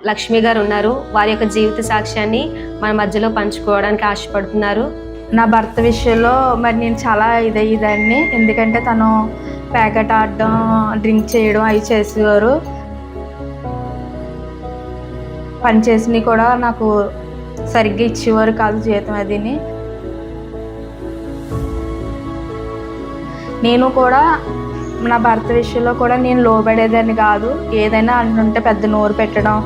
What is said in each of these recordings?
లక్ష్మి గారు ఉన్నారు. వారి యొక్క జీవిత సాక్ష్యాన్ని మన మధ్యలో పంచుకోవడానికి ఆశపడుతున్నారు. నా భర్త విషయంలో మరి నేను చాలా ఇదయ్యేదాన్ని. ఎందుకంటే తను ప్యాకెట్ ఆడడం, డ్రింక్ చేయడం అవి చేసేవారు. పని చేసినవి కూడా నాకు సరిగ్గా ఇచ్చేవారు కాదు జీతం అదిని. నేను కూడా నా భర్త విషయంలో కూడా నేను లోబడేదాన్ని కాదు. ఏదైనా అంటుంటే పెద్ద నోరు పెట్టడం,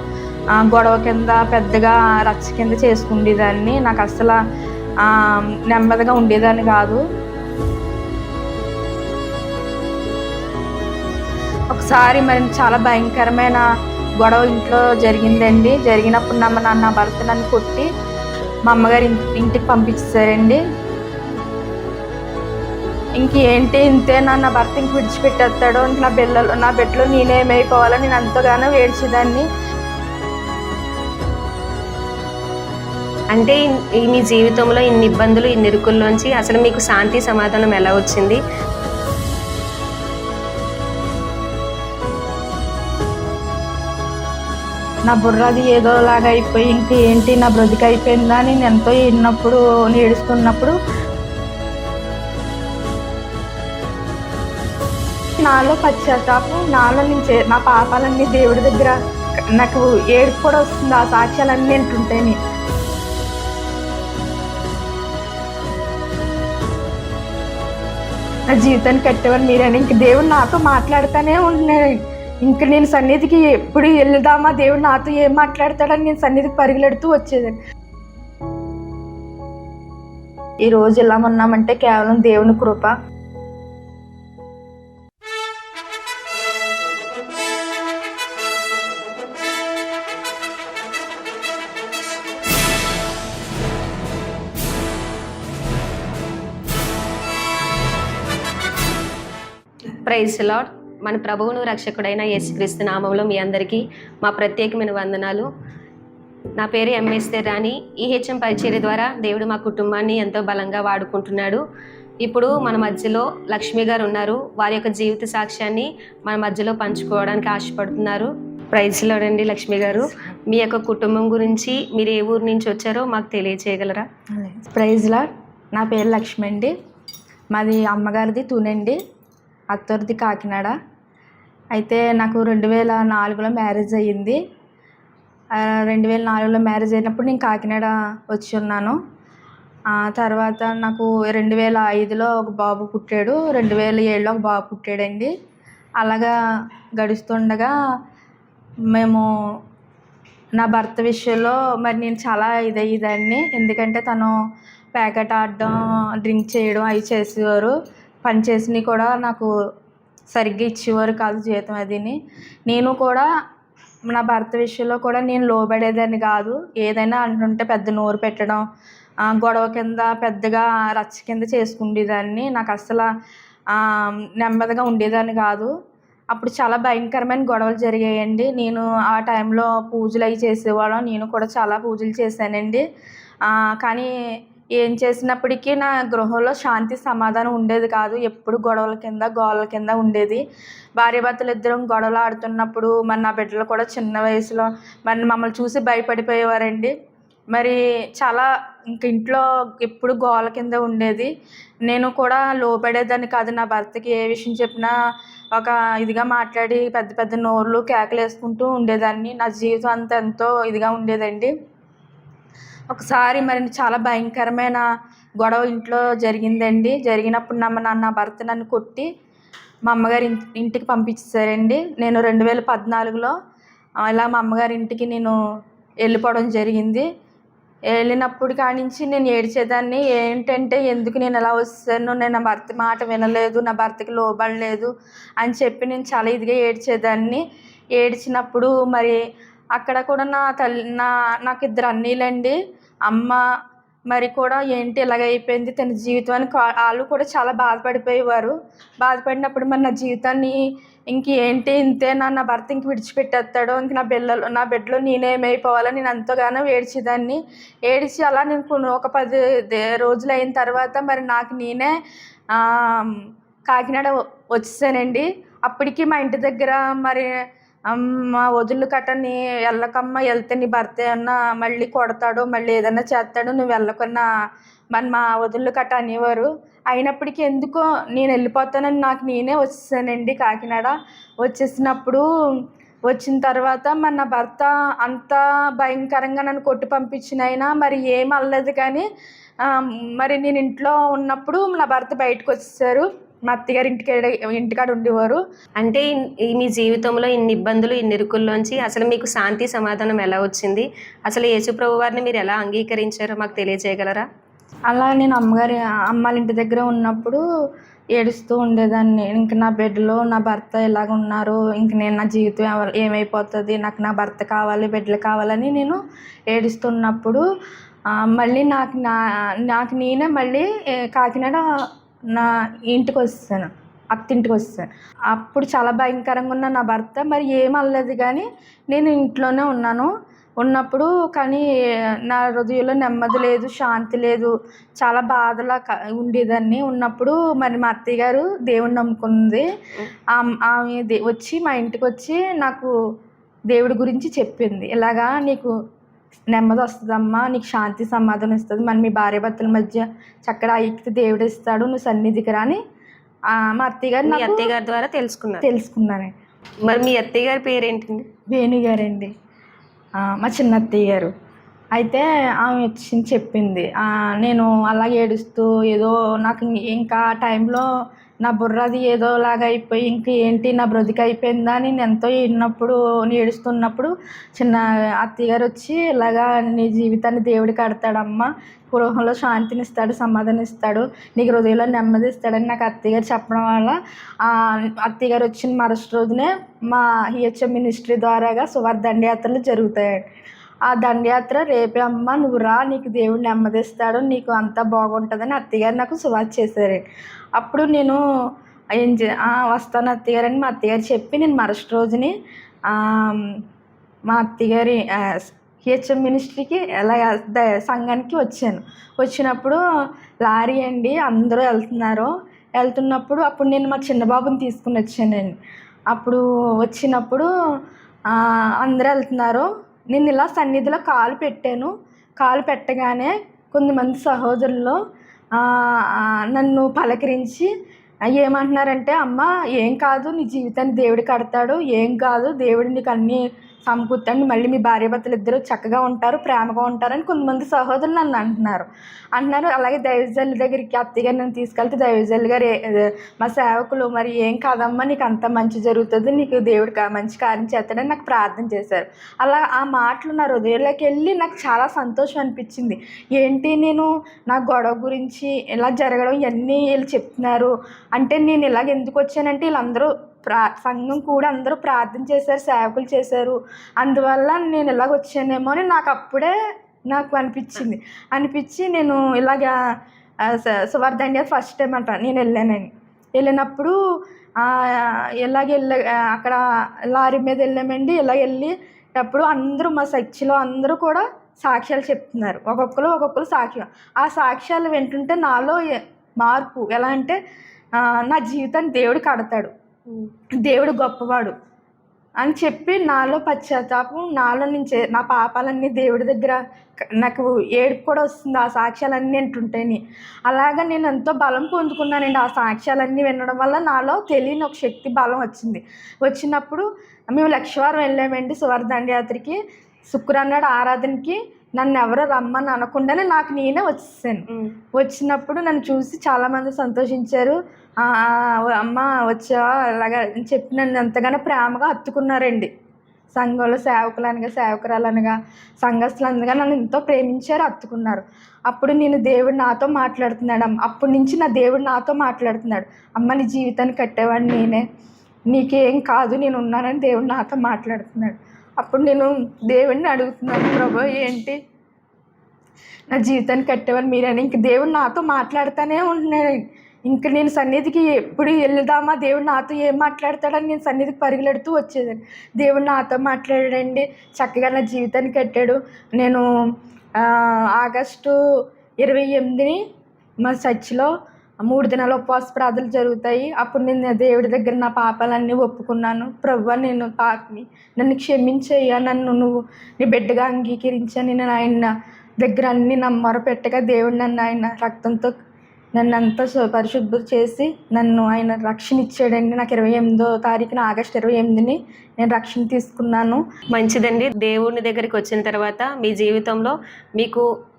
గొడవ కింద పెద్దగా రచ్చ కింద చేసుకునేదాన్ని. నాకు అసలు నెమ్మదిగా ఉండేదాన్ని కాదు. ఒకసారి మరి చాలా భయంకరమైన గొడవ ఇంట్లో జరిగిందండి. జరిగినప్పుడు నా భర్త నన్ను కొట్టి మా అమ్మగారి ఇంటికి పంపించారండి. ఇంకేంటి ఇంతే నా భర్త ఇంక విడిచిపెట్టేస్తాడో, ఇంక నా బిడ్డలో నేనేమైపోవాలని నేను ఎంతగానో ఏడ్చేదాన్ని. అంటే మీ జీవితంలో ఇన్ని ఇబ్బందులు, ఇన్ని ఇరుకుల్లోంచి అసలు మీకు శాంతి సమాధానం ఎలా వచ్చింది? నా బుర్రది ఏదోలాగా అయిపోయి ఇంకేంటి నా బ్రతికి అయిపోయిందా నేను ఎంతో ఏడుస్తున్నప్పుడు నాలో పశ్చాత్తాపం, నాలో నుంచి నా పాపాలన్నీ దేవుడి దగ్గర నాకు ఏడుపు కూడా వస్తుంది ఆ సాక్ష్యాలన్నీ వింటుంటేనే. నా జీవితాన్ని కట్టేవారు మీరని ఇంక దేవుడు నాతో మాట్లాడుతూనే ఉంటున్నాడు. ఇంక నేను సన్నిధికి ఎప్పుడు వెళ్దామా, దేవుడు నాతో ఏం మాట్లాడతాడని నేను సన్నిధికి పరిగెడుతూ వచ్చేదాన్ని. ఈరోజు ఇలా ఉన్నామంటే కేవలం దేవుని కృప. Praise the lord. మన ప్రభువును రక్షకుడైన యేసుక్రీస్తు నామంలో మీ అందరికీ మా ప్రత్యేకమైన వందనాలు. నా పేరు ఎంఎస్ రాణి. ఈహెచ్ఎం పరిచర్య ద్వారా దేవుడు మా కుటుంబాన్ని ఎంతో బలంగా వాడుకుంటున్నాడు. ఇప్పుడు మన మధ్యలో లక్ష్మి గారు ఉన్నారు. వారి యొక్క జీవిత సాక్ష్యాన్ని మన మధ్యలో పంచుకోవడానికి ఆశపడుతున్నారు. ప్రైజ్ ది లార్డ్ అండి. లక్ష్మి గారు, మీ యొక్క కుటుంబం గురించి, మీరు ఏ ఊరు నుంచి వచ్చారో మాకు తెలియచేయగలరా? Praise the lord. నా పేరు లక్ష్మి అండి. మాది అమ్మగారిది తూనండి, అత్తోరిది కాకినాడ. అయితే నాకు 2004లో మ్యారేజ్ అయ్యింది. 2004లో మ్యారేజ్ అయినప్పుడు నేను కాకినాడ వచ్చి ఉన్నాను. తర్వాత నాకు 2005లో ఒక బాబు పుట్టాడు, 2007లో ఒక బాబు పుట్టాడండి. అలాగా గడుస్తుండగా మేము నా భర్త విషయంలో మరి నేను చాలా ఇదయ్యేదాన్ని. ఎందుకంటే తను ప్యాకెట్ ఆడడం, డ్రింక్ చేయడం అవి చేసేవారు. పని చేసినవి కూడా నాకు సరిగ్గా ఇచ్చేవారు కాదు జీతం అదిని. నేను కూడా నా భర్త విషయంలో కూడా నేను లోబడేదాన్ని కాదు. ఏదైనా అంటుంటే పెద్ద నోరు పెట్టడం, గొడవ కింద పెద్దగా రచ్చ కింద చేసుకునేదాన్ని. నాకు అసలు నెమ్మదిగా ఉండేదాన్ని కాదు. అప్పుడు చాలా భయంకరమైన గొడవలు జరిగాయండి. నేను ఆ టైంలో పూజలు అవి చేసేవాళ్ళం. నేను కూడా చాలా పూజలు చేశానండి. కానీ ఏం చేసినప్పటికీ నా గృహంలో శాంతి సమాధానం ఉండేది కాదు. ఎప్పుడు గొడవల కింద, గోళ్ళ కింద ఉండేది. భార్యాభర్తలు ఇద్దరం గొడవలు ఆడుతున్నప్పుడు మరి నా బిడ్డలు కూడా చిన్న వయసులో మరి మమ్మల్ని చూసి భయపడిపోయేవారండి. మరి చాలా ఇంక ఇంట్లో ఎప్పుడు గోళ్ళ కింద ఉండేది. నేను కూడా లోబడేదాన్ని కాదు. నా భర్తకి ఏ విషయం చెప్పినా ఒక ఇదిగా మాట్లాడి పెద్ద పెద్ద నోర్లు కేకలు వేసుకుంటూ ఉండేదాన్ని. నా జీవితం అంతా ఎంతో ఇదిగా ఉండేదండి. ఒకసారి మరి చాలా భయంకరమైన గొడవ ఇంట్లో జరిగిందండి. జరిగినప్పుడు నా భర్త నన్ను కొట్టి మా అమ్మగారి ఇంటికి పంపించారండి. నేను 2014లో ఇలా మా అమ్మగారి ఇంటికి నేను వెళ్ళిపోవడం జరిగింది. వెళ్ళినప్పుడు కానించి నేను ఏడ్చేదాన్ని. ఏంటంటే ఎందుకు నేను ఎలా వస్తాను, నేను నా భర్త మాట వినలేదు, నా భర్తకి లోబడలేదు అని చెప్పి నేను చాలా ఇదిగా ఏడ్చేదాన్ని. ఏడ్చినప్పుడు మరి అక్కడ కూడా నాకు 2 అన్నీలండి. అమ్మ మరి కూడా ఏంటి ఇలాగైపోయింది తన జీవితానికి, వాళ్ళు కూడా చాలా బాధపడిపోయేవారు. బాధపడినప్పుడు మరి నా జీవితాన్ని ఇంకేంటి ఇంతేనా, నా భర్త ఇంక విడిచిపెట్టేస్తాడో, ఇంక నా బిడ్డలో నేనేమైపోవాలని నేను ఎంతగానో ఏడ్చేదాన్ని. ఏడ్చి అలా నేను ఒక 10 రోజులు అయిన తర్వాత మరి నాకు నేనే కాకినాడ వచ్చేసానండి. అప్పటికి మా ఇంటి దగ్గర మరి మా వదులు కట్టని వెళ్ళకమ్మ, వెళ్తే నీ భర్త ఏమన్నా మళ్ళీ కొడతాడు, మళ్ళీ ఏదైనా చేస్తాడు, నువ్వు వెళ్ళకున్నా మరి మా వదులు కట్ట అనేవారు. అయినప్పటికీ ఎందుకో నేను వెళ్ళిపోతానని నాకు నేనే వచ్చేసానండి కాకినాడ. వచ్చేసినప్పుడు వచ్చిన తర్వాత మరి నా భర్త అంత భయంకరంగా నన్ను కొట్టి పంపించినైనా మరి ఏం అల్లదు. కానీ మరి నేను ఇంట్లో ఉన్నప్పుడు నా భర్త బయటకు వచ్చేసారు. మా అత్తగారి ఇంటికాడ ఉండేవారు. అంటే మీ జీవితంలో ఇన్ని ఇబ్బందులు, ఇన్ని ఇరుకుల్లోంచి అసలు మీకు శాంతి సమాధానం ఎలా వచ్చింది? అసలు యేసుప్రభు వారిని మీరు ఎలా అంగీకరించారో మాకు తెలియజేయగలరా? అలా నేను అమ్మాళ్ళ ఇంటి దగ్గర ఉన్నప్పుడు ఏడుస్తూ ఉండేదాన్ని. ఇంక నా బిడ్డలు, నా భర్త ఇలాగ ఉన్నారు, ఇంక నేను నా జీవితం ఏమైపోతుంది, నాకు నా భర్త కావాలి, బిడ్డలు కావాలని నేను ఏడుస్తున్నప్పుడు మళ్ళీ నాకు నేనే మళ్ళీ కాకినాడ నా ఇంటికి వస్తాను, అత్తింటికి వస్తాను. అప్పుడు చాలా భయంకరంగా ఉన్న నా భర్త మరి ఏమనలేదు. కానీ నేను ఇంట్లోనే ఉన్నప్పుడు కానీ నా హృదయంలో నెమ్మది లేదు, శాంతి లేదు, చాలా బాధలా ఉండేదాన్ని. ఉన్నప్పుడు మరి మా అత్తయ్య గారు దేవుడిని నమ్ముకుంది. ఆమె వచ్చి మా ఇంటికి వచ్చి నాకు దేవుడి గురించి చెప్పింది. ఇలాగా నీకు నెమ్మది వస్తుందమ్మా, నీకు శాంతి సమాధానం ఇస్తుంది, మరి మీ భార్యాభర్తల మధ్య చక్కగా ఐక్యత దేవుడు ఇస్తాడు, నువ్వు సన్నిధికి రాని మా అత్తయ్య గారి ద్వారా తెలుసుకున్నాను. మరి మీ అత్తయ్య గారి పేరేంటండి? వేణుగారండి, మా చిన్న అత్తయ్య గారు. అయితే ఆమె వచ్చి చెప్పింది. నేను అలా ఏడుస్తూ ఏదో నాకు ఇంకా ఆ టైంలో నా బుర్రది ఏదోలాగా అయిపోయి ఇంక ఏంటి నా బ్రతికి అయిపోయిందా అని నేను ఎంతో ఏడుస్తున్నప్పుడు చిన్న అత్తయ్య గారు వచ్చి ఇలాగా నీ జీవితాన్ని దేవుడు కడతాడమ్మా, గృహంలో శాంతిని ఇస్తాడు, సమాధానం ఇస్తాడు, నీకు హృదయంలో నెమ్మది ఇస్తాడని నాకు అత్తయ్య గారు చెప్పడం వల్ల అత్తయ్య గారు వచ్చిన మరుసటి రోజునే మా హెచ్ఎం మినిస్ట్రీ ద్వారాగా సువార్త దండయాత్రలు జరుగుతాయండి. ఆ దండయాత్ర రేపే అమ్మ నువ్వు రా, నీకు దేవుడు నెమ్మదిస్తాడు, నీకు అంతా బాగుంటుందని అత్తయ్యగారు నాకు సువార్త చేశారు. అప్పుడు నేను వస్తాను అత్తయ్యగారని మా అత్తయ్యగారు చెప్పి నేను మరుసటి రోజుని మా అత్తయ్యగారి హెచ్ఎం మినిస్ట్రీకి సంఘానికి వచ్చినప్పుడు లారీ అండి అందరూ వెళ్తున్నప్పుడు అప్పుడు నేను మా చిన్న బాబుని తీసుకుని వచ్చానండి. అప్పుడు వచ్చినప్పుడు అందరూ వెళ్తున్నారు, నేను ఇలా సన్నిధిలో కాలు పెట్టగానే కొంతమంది సహోదరులు నన్ను పలకరించి ఏమంటున్నారంటే, అమ్మ ఏం కాదు, నీ జీవితాన్ని దేవుడు కడతాడు, ఏం కాదు, దేవుడు నీకు అన్నీ సమకూర్తాడు, మళ్ళీ మీ భార్యాభర్తలు ఇద్దరు చక్కగా ఉంటారు, ప్రేమగా ఉంటారని కొంతమంది సహోదరులు నన్ను అంటున్నారు. అలాగే దైవజనుల దగ్గరికి అత్తయ్యగారు నన్ను తీసుకెళ్తే దైవజనులు గారు మా సేవకులు మరి ఏం కాదమ్మా, నీకు అంత మంచి జరుగుతుంది, నీకు దేవుడు మంచి కార్యం చేస్తాడని నాకు ప్రార్థన చేశారు. అలా ఆ మాటలు నా హృదయంలోకి వెళ్ళి నాకు చాలా సంతోషం అనిపించింది. ఏంటి నేను నా గొడవ గురించి ఇలా జరగడం ఇవన్నీ వీళ్ళు చెప్తున్నారు అంటే నేను ఇలాగ ఎందుకు వచ్చానంటే వీళ్ళందరూ సంఘం కూడా అందరూ ప్రార్థన చేశారు, సేవకులు చేశారు, అందువల్ల నేను ఇలాగ వచ్చానేమో అని నాకు అనిపించి నేను ఇలాగా సువార్త దండయాత్ర ఫస్ట్ టైం నేను వెళ్ళినప్పుడు అక్కడ లారీ మీద వెళ్ళామండి. వెళ్ళేటప్పుడు అందరూ మా చర్చిలో అందరూ కూడా సాక్ష్యాలు చెప్తున్నారు, ఒక్కొక్కరు సాక్ష్యం. ఆ సాక్ష్యాలు వింటుంటే నాలో మార్పు ఎలా అంటే నా జీవితాన్ని దేవుడు కడతాడు, దేవుడు గొప్పవాడు అని చెప్పి నాలో పశ్చాత్తాపం, నాలో నుంచి నా పాపాలన్నీ దేవుడి దగ్గర నాకు ఏడుపు కూడా వస్తుంది ఆ సాక్ష్యాలన్నీ వింటుంటేని. అలాగా నేను ఎంతో బలం పొందుకున్నానండి ఆ సాక్ష్యాలన్నీ వినడం వల్ల. నాలో తెలియని ఒక శక్తి బలం వచ్చినప్పుడు మేము లక్షవారం వెళ్ళామండి సువార్త దండయాత్రకి. శుక్రవారం నాడు ఆరాధనకి నన్ను ఎవరో రమ్మని అనకుండానే నాకు నేనే వచ్చేసాను. వచ్చినప్పుడు నన్ను చూసి చాలామంది సంతోషించారు. అమ్మ వచ్చావా అలాగా చెప్పి నన్ను ఎంతగానో ప్రేమగా హత్తుకున్నారండి. సంఘంలో సేవకురాలనగా సంఘస్థులు అనగా నన్ను ఎంతో ప్రేమించారు, హత్తుకున్నారు. అప్పుడు నేను దేవుడు నాతో మాట్లాడుతున్నాడు, అప్పటి నుంచి నా దేవుడు నాతో మాట్లాడుతున్నాడు. అమ్మ నీ జీవితాన్ని కట్టేవాడిని నేనే, నీకేం కాదు, నేను ఉన్నానని దేవుడు నాతో మాట్లాడుతున్నాడు. అప్పుడు నేను దేవుడిని అడుగుతున్నాను, ప్రభు ఏంటి నా జీవితాన్ని కట్టేవాడిని మీరని. ఇంక దేవుడు నాతో మాట్లాడుతూనే ఉంటున్నాడు. ఇంక నేను సన్నిధికి ఎప్పుడు వెళ్దామా, దేవుడు నాతో ఏం మాట్లాడతాడని నేను సన్నిధికి పరిగెడుతూ వచ్చేదాన్ని. దేవుడు నాతో మాట్లాడాడండి, చక్కగా నా జీవితాన్ని కట్టాడు. నేను ఆగస్టు 28 మా చర్చిలో 3 దినాలు ఉపవాస ప్రార్థనలు జరుగుతాయి. అప్పుడు నేను దేవుడి దగ్గర నా పాపాలన్నీ ఒప్పుకున్నాను. ప్రభువా, నేను పాపిని, నన్ను క్షమించయ్యా, నన్ను నువ్వు నీ బిడ్డగా అంగీకరించని నేను ఆయన దగ్గర అన్ని నా మొరపెట్టగా దేవుడు నన్ను ఆయన రక్తంతో నన్ను అంతా పరిశుద్ధం చేసి నన్ను ఆయన రక్షణ ఇచ్చాడండి. నాకు 28వ తారీఖున ఆగస్టు 28ని నేను రక్షణ తీసుకున్నాను. మంచిదండి. దేవుని దగ్గరికి వచ్చిన తర్వాత మీ జీవితంలో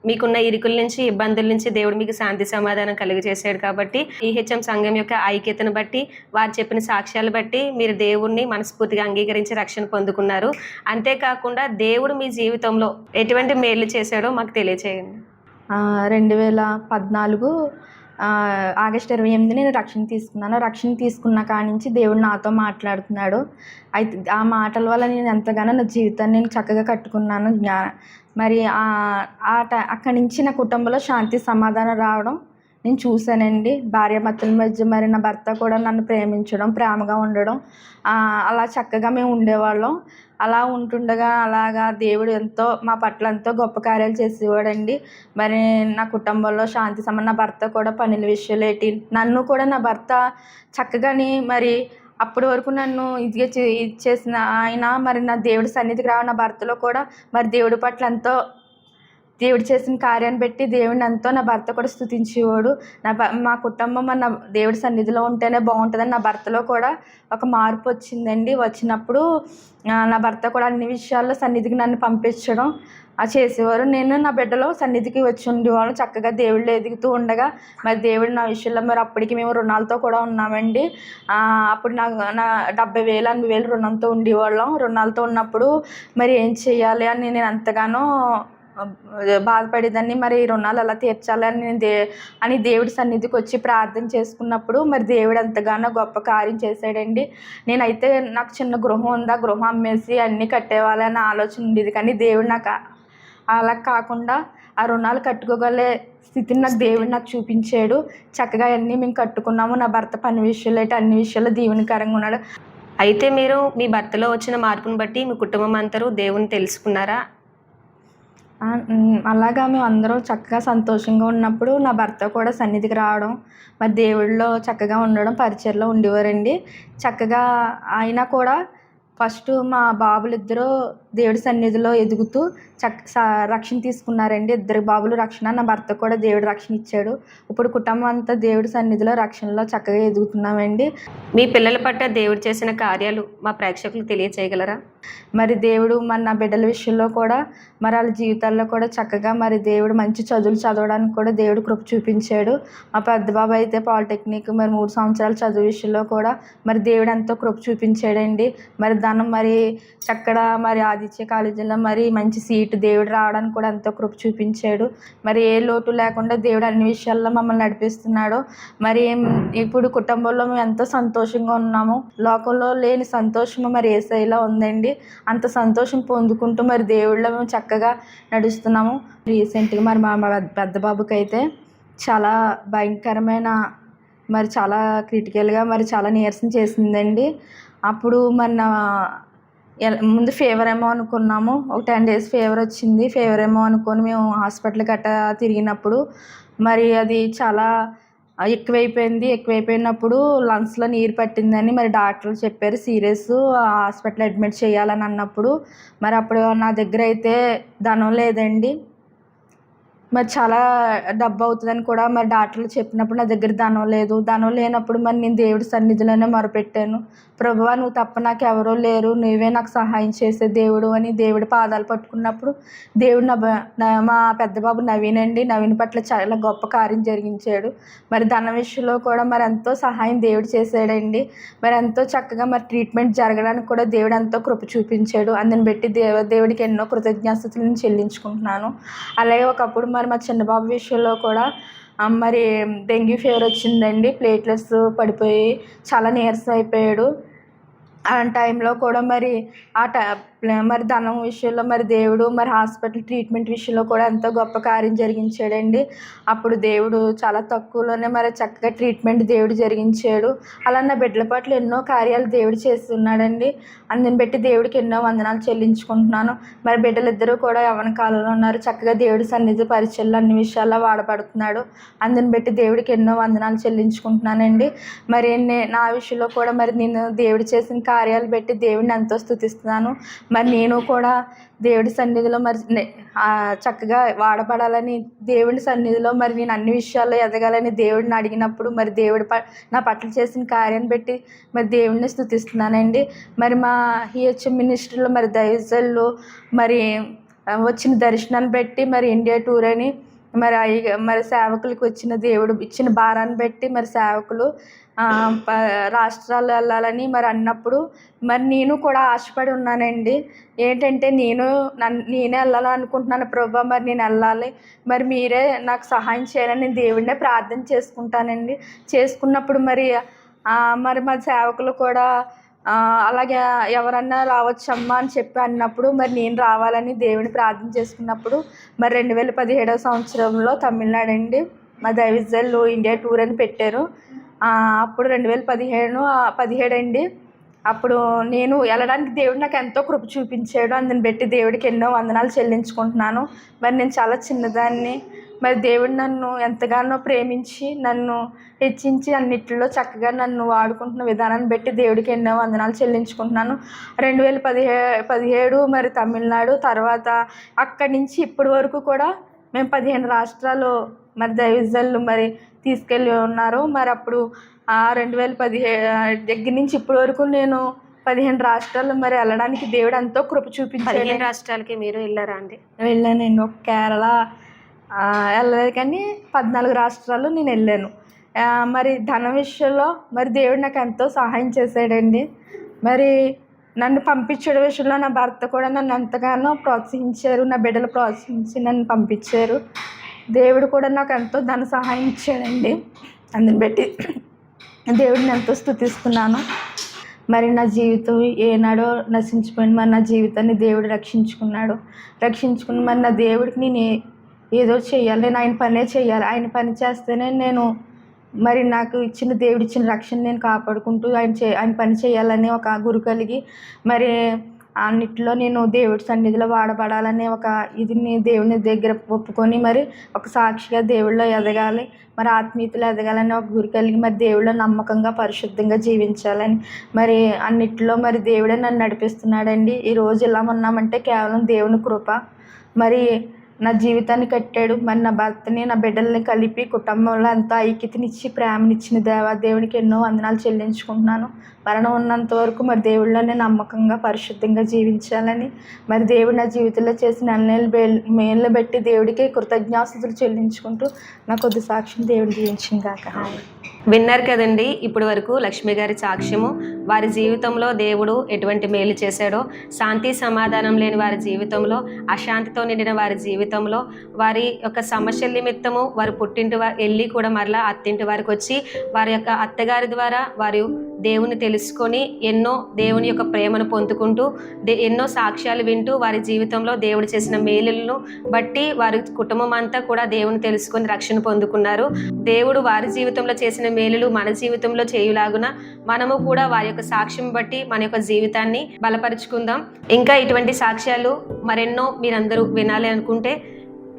మీకున్న ఇరుకుల నుంచి, ఇబ్బందుల నుంచి దేవుడు మీకు శాంతి సమాధానం కలిగజేశాడు. కాబట్టి ఈహెచ్ఎం సంఘం యొక్క ఐక్యతను బట్టి, వారు చెప్పిన సాక్ష్యాలు బట్టి మీరు దేవుణ్ణి మనస్ఫూర్తిగా అంగీకరించి రక్షణ పొందుకున్నారు. అంతేకాకుండా దేవుడు మీ జీవితంలో ఎటువంటి మేలు చేశాడో మాకు తెలియచేయండి. 2014 ఆగస్టు 28ని నేను రక్షణ తీసుకున్నాను. రక్షణ తీసుకున్న కాడి నుంచి దేవుడు నాతో మాట్లాడుతున్నాడు. అయితే ఆ మాటల వల్ల నేను ఎంతగానో నా జీవితాన్ని నేను చక్కగా కట్టుకున్నాను. మరి అక్కడి నుంచి నా కుటుంబంలో శాంతి సమాధానం రావడం నేను చూశానండి. భార్యాభర్తల మధ్య మరి నా భర్త కూడా నన్ను ప్రేమించడం, ప్రేమగా ఉండడం, అలా చక్కగా మేము ఉండేవాళ్ళం. అలా ఉంటుండగా అలాగా దేవుడు ఎంతో మా పట్ల ఎంతో గొప్ప కార్యాలు చేసేవాడండి. మరి నా కుటుంబంలో శాంతి నా భర్త కూడా పనుల విషయాలు నన్ను కూడా నా భర్త చక్కగాని మరి అప్పటి వరకు నన్ను ఇది చేసిన ఆయన మరి నా దేవుడి సన్నిధికి రావడం, నా భర్తలో కూడా మరి దేవుడి పట్ల ఎంతో దేవుడు చేసిన కార్యాన్ని బట్టి దేవుడిని ఎంతో నా భర్త కూడా స్తుతించేవాడు. మా కుటుంబం నా దేవుడి సన్నిధిలో ఉంటేనే బాగుంటుందని నా భర్తలో కూడా ఒక మార్పు వచ్చిందండి. వచ్చినప్పుడు నా భర్త కూడా అన్ని విషయాల్లో సన్నిధికి నన్ను పంపించడం చేసేవారు. నేను నా బిడ్డలో సన్నిధికి వచ్చి ఉండేవాళ్ళం. చక్కగా దేవుళ్ళు ఎదుగుతూ ఉండగా మరి దేవుడు నా విషయంలో మరి అప్పటికి మేము రుణాలతో కూడా ఉన్నామండి. అప్పుడు నా 70,000 80,000 రుణంతో ఉండేవాళ్ళం. రుణాలతో ఉన్నప్పుడు మరి ఏం చేయాలి అని నేను ఎంతగానో బాధపడేదాన్ని. మరి రుణాలు ఎలా తీర్చాలని అని దేవుడి సన్నిధికి వచ్చి ప్రార్థన చేసుకున్నప్పుడు మరి దేవుడు ఎంతగానో గొప్ప కార్యం చేశాడండి. నేనైతే నాకు చిన్న గృహం ఉంది, ఆ గృహం అమ్మేసి అన్నీ కట్టేవాళ్ళని ఆలోచన ఉండేది. కానీ దేవుడు నాకు అలా కాకుండా ఆ రుణాలు కట్టుకోగలే స్థితిని నాకు చూపించాడు. చక్కగా అన్నీ మేము కట్టుకున్నాము. నా భర్త పని విషయాలు అయితే అన్ని విషయాల్లో దీవెనకరంగా ఉన్నాడు. అయితే మీరు మీ భర్తలో వచ్చిన మార్పును బట్టి మీ కుటుంబం అందరూ దేవుని తెలుసుకున్నారా? అలాగా మేము అందరం చక్కగా సంతోషంగా ఉన్నప్పుడు నా భర్త కూడా సన్నిధికి రావడం, మరి దేవుడిలో చక్కగా ఉండడం, పరిచర్లో ఉండేవారండి. చక్కగా ఆయన కూడా ఫస్ట్ మా బాబులిద్దరూ దేవుడి సన్నిధిలో ఎదుగుతూ రక్షణ తీసుకున్నారండి. 2 బాబులు రక్షణ, నా భర్త కూడా దేవుడు రక్షణ ఇచ్చాడు. ఇప్పుడు కుటుంబం అంతా దేవుడి సన్నిధిలో రక్షణలో చక్కగా ఎదుగుతున్నామండి. మీ పిల్లల పట్ల దేవుడు చేసిన కార్యాలు మా ప్రేక్షకులు తెలియచేయగలరా? మరి దేవుడు మరి నా బిడ్డల విషయంలో కూడా మరి వాళ్ళ జీవితాల్లో కూడా చక్కగా మరి దేవుడు మంచి చదువులు చదవడానికి కూడా దేవుడు కృప చూపించాడు. మా పెద్ద బాబు అయితే పాలిటెక్నిక్ మరి 3 సంవత్సరాల చదువు విషయంలో కూడా మరి దేవుడు ఎంతో కృప చూపించాడండి. మరి దానం మరి చక్కడ మరి ఆదిత్య కాలేజీలో మరి మంచి సీటు దేవుడు రావడానికి కూడా ఎంతో కృప చూపించాడు. మరి ఏ లోటు లేకుండా దేవుడు అన్ని విషయాల్లో మమ్మల్ని నడిపిస్తున్నాడు. మరి ఇప్పుడు కుటుంబంలో మేము ఎంతో సంతోషంగా ఉన్నాము. లోకంలో లేని సంతోషము మరి యేసయ్యలో ఉందండి. అంత సంతోషం పొందుకుంటూ మరి దేవుళ్ళలో మేము చక్కగా నడుస్తున్నాము. రీసెంట్గా మరి మా పెద్ద బాబుకి అయితే చాలా భయంకరమైన మరి చాలా క్రిటికల్గా మరి చాలా నీరసం చేసిందండి. అప్పుడు మరి ముందు ఫీవర్ ఏమో అనుకున్నాము. ఒక 10 days ఫీవర్ వచ్చింది. ఫీవర్ ఏమో అనుకొని మేము హాస్పిటల్ గట్టా తిరిగినప్పుడు మరి అది చాలా ఎక్కువైపోయినప్పుడు లంగ్స్లో నీరు పట్టిందని మరి డాక్టర్లు చెప్పారు. సీరియస్, హాస్పిటల్ అడ్మిట్ చేయాలని అన్నప్పుడు మరి అప్పుడు నా దగ్గర అయితే ధనం లేదండి. మరి చాలా డబ్బు అవుతుందని కూడా మరి డాక్టర్లు చెప్పినప్పుడు నా దగ్గర ధనం లేదు. ధనం లేనప్పుడు మరి నేను దేవుడి సన్నిధిలోనే మొరపెట్టాను. ప్రభువా, నువ్వు తప్ప నాకు ఎవరూ లేరు, నువ్వే నాకు సహాయం చేసే దేవుడు అని దేవుడి పాదాలు పట్టుకున్నప్పుడు దేవుడు మా పెద్ద బాబు నవీన్ అండి, నవీన్ పట్ల చాలా గొప్ప కార్యం జరిగించాడు. మరి ధన విషయంలో కూడా మరి ఎంతో సహాయం దేవుడు చేశాడండి. మరి ఎంతో చక్కగా మరి ట్రీట్మెంట్ జరగడానికి కూడా దేవుడు ఎంతో కృప చూపించాడు. అందుని బట్టి దేవుడికి ఎన్నో కృతజ్ఞతలను చెల్లించుకుంటున్నాను. అలాగే ఒకప్పుడు మరి మా చిన్న బాబు విషయంలో కూడా మరి డెంగ్యూ ఫీవర్ వచ్చిందండి. ప్లేట్లెట్స్ పడిపోయి చాలా నీరసం అయిపోయాడు. ఆ టైంలో కూడా మరి మరి ధనం విషయంలో మరి దేవుడు మరి హాస్పిటల్ ట్రీట్మెంట్ విషయంలో కూడా ఎంతో గొప్ప కార్యం జరిగించాడండి. అప్పుడు దేవుడు చాలా తక్కువలోనే మరి చక్కగా ట్రీట్మెంట్ దేవుడు జరిగించాడు. అలా నా బిడ్డల పట్ల ఎన్నో కార్యాలు దేవుడు చేస్తున్నాడండి. అందుని బట్టి దేవుడికి ఎన్నో వందనాలు చెల్లించుకుంటున్నాను. మరి బిడ్డలిద్దరూ కూడా యవ్వన కాలంలో ఉన్నారు. చక్కగా దేవుడి సన్నిధి పరిచయలు అన్ని విషయాల్లో వాడబడుతున్నాడు. అందుని బట్టి దేవుడికి ఎన్నో వందనాలు చెల్లించుకుంటున్నానండి. మరి నా విషయంలో కూడా మరి నేను దేవుడు చేసిన కార్యాలు బట్టి దేవుడిని ఎంతో స్తుతిస్తున్నాను. మరి నేను కూడా దేవుడి సన్నిధిలో మరి చక్కగా వాడబడాలని, దేవుడి సన్నిధిలో మరి నేను అన్ని విషయాల్లో ఎదగాలని దేవుడిని అడిగినప్పుడు మరి దేవుడి నా పట్ల చేసిన కార్యాన్ని బట్టి మరి దేవుడిని స్తుతిస్తున్నానండి. మరి మా ఈహెచ్ఎం మినిస్ట్రీలో మరి దైవజనులు మరి వచ్చిన దర్శనాన్ని బట్టి మరి ఇండియా టూర్ అని మరి సేవకులకు వచ్చిన దేవుడు ఇచ్చిన భారాన్ని బట్టి మరి సేవకులు రాష్ట్రాలు వెళ్ళాలని మరి అన్నప్పుడు మరి నేను కూడా ఆశపడి ఉన్నానండి. ఏంటంటే నేనే వెళ్ళాలనుకుంటున్నాను ప్రభా, మరి నేను వెళ్ళాలి, మరి మీరే నాకు సహాయం చేయాలని నేను దేవుడినే ప్రార్థన చేసుకుంటానండి. చేసుకున్నప్పుడు మరి మా సేవకులు కూడా అలాగే ఎవరన్నా రావచ్చమ్మా అని చెప్పి అన్నప్పుడు మరి నేను రావాలని దేవుని ప్రార్థన చేసుకున్నప్పుడు మరి 2017 సంవత్సరంలో తమిళనాడు అండి మా దైవజనులు ఇండియా టూర్ అని పెట్టారు. అప్పుడు 2017 అండి. అప్పుడు నేను వెళ్ళడానికి దేవుడు నాకు ఎంతో కృప చూపించాడు. అందుని బట్టి దేవుడికి ఎన్నో వందనాలు చెల్లించుకుంటున్నాను. మరి నేను చాలా చిన్నదాన్ని, మరి దేవుడు నన్ను ఎంతగానో ప్రేమించి నన్ను హెచ్చించి అన్నిటిలో చక్కగా నన్ను వాడుకుంటున్న విధానాన్ని బట్టి దేవుడికి ఎన్నో వందనాలు చెల్లించుకుంటున్నాను. 2017 మరి తమిళనాడు, తర్వాత అక్కడి నుంచి ఇప్పటి వరకు కూడా మేము 15 రాష్ట్రాలు మరి దైవజనులు మరి తీసుకెళ్ళి ఉన్నారు. మరి అప్పుడు 2017 దగ్గర నుంచి ఇప్పటి వరకు నేను 15 రాష్ట్రాలు మరి వెళ్ళడానికి దేవుడు ఎంతో కృప చూపించాడు. 15 రాష్ట్రాలకి మీరు వెళ్ళారా అండి? వెళ్ళానండి. ఒక కేరళ వెళ్ళలేదు కానీ 14 రాష్ట్రాలు నేను వెళ్ళాను. మరి ధన విషయంలో మరి దేవుడు నాకు ఎంతో సహాయం చేశాడండి. మరి నన్ను పంపించడం విషయంలో నా భర్త కూడా నన్ను ఎంతగానో ప్రోత్సహించారు. నా బిడ్డలు ప్రోత్సహించి నన్ను పంపించారు. దేవుడు కూడా నాకు ఎంతో ధన సహాయం ఇచ్చాడండి. అందుని బట్టి దేవుడిని ఎంతో స్తుతిస్తున్నాను. మరి నా జీవితం ఏనాడో నశించిపోయింది. మరి నా జీవితాన్ని దేవుడు రక్షించుకుని మరి నా దేవుడికి నేను ఏదో చేయాలి, నేను ఆయన పనే చేయాలి. ఆయన పని చేస్తేనే నేను మరి నాకు దేవుడు ఇచ్చిన రక్షణ నేను కాపాడుకుంటూ ఆయన పని చేయాలని ఒక గురి కలిగి మరి అన్నిట్లో నేను దేవుడి సన్నిధిలో వాడబడాలనే ఒక దేవుని దగ్గర ఒప్పుకొని మరి ఒక సాక్షిగా దేవుళ్ళో ఎదగాలి, మరి ఆత్మీయతలో ఎదగాలని ఒక గురి కలిగి మరి దేవుళ్ళో నమ్మకంగా పరిశుద్ధంగా జీవించాలని మరి అన్నిట్లో మరి దేవుడే నన్ను నడిపిస్తున్నాడండి. ఈరోజు ఇలా ఉన్నామంటే కేవలం దేవుని కృప. మరి నా జీవితాన్ని కట్టాడు. మరి నా భర్తని నా బిడ్డల్ని కలిపి కుటుంబంలో ఎంతో ఐక్యతనిచ్చి ప్రేమనిచ్చిన దేవునికి ఎన్నో వందనాలు చెల్లించుకుంటున్నాను. మరణం ఉన్నంత వరకు మరి దేవుళ్ళని నమ్మకంగా పరిశుద్ధంగా జీవించాలని మరి దేవుడు నా జీవితంలో చేసిన మేలు బట్టి దేవుడికి కృతజ్ఞాస్తుతులు చెల్లించుకుంటూ నా కొద్ది సాక్ష్యం దేవుడు జీవించిన కాక. విన్నారు కదండి ఇప్పటి వరకు లక్ష్మి గారి సాక్ష్యము. వారి జీవితంలో దేవుడు ఎటువంటి మేలు చేశాడో, శాంతి సమాధానం లేని వారి జీవితంలో, అశాంతితో నిండిన వారి జీవితంలో, వారి యొక్క సమస్యల నిమిత్తము వారు పుట్టింటి వెళ్ళి కూడా మరలా అత్తింటి వారికి వచ్చి వారి యొక్క అత్తగారి ద్వారా వారు దేవుని తెలుసుకొని ఎన్నో దేవుని యొక్క ప్రేమను పొందుకుంటూ ఎన్నో సాక్ష్యాలు వింటూ వారి జీవితంలో దేవుడు చేసిన మేలులను బట్టి వారి కుటుంబం అంతా కూడా దేవుని తెలుసుకొని రక్షణ పొందుకున్నారు. దేవుడు వారి జీవితంలో చేసిన మేలులు మన జీవితంలో చేయులాగున మనము కూడా వారి యొక్క సాక్ష్యం బట్టి మన యొక్క జీవితాన్ని బలపరుచుకుందాం. ఇంకా ఇటువంటి సాక్ష్యాలు మరెన్నో మీరందరూ వినాలి అనుకుంటే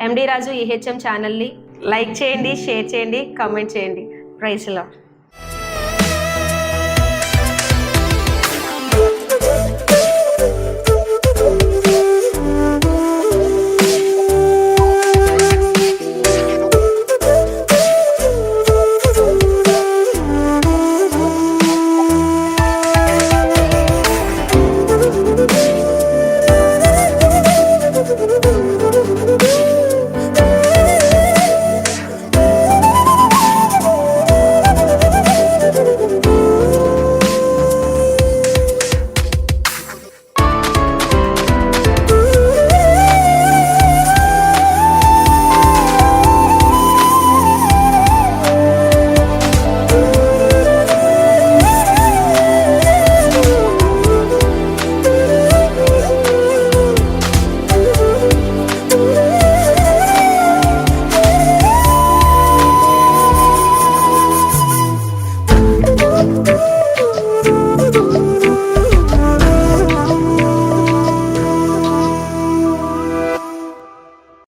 ఎండి రాజు ఈహెచ్ఎం ఛానల్ని లైక్ చేయండి, షేర్ చేయండి, కామెంట్ చేయండి. Praise lord.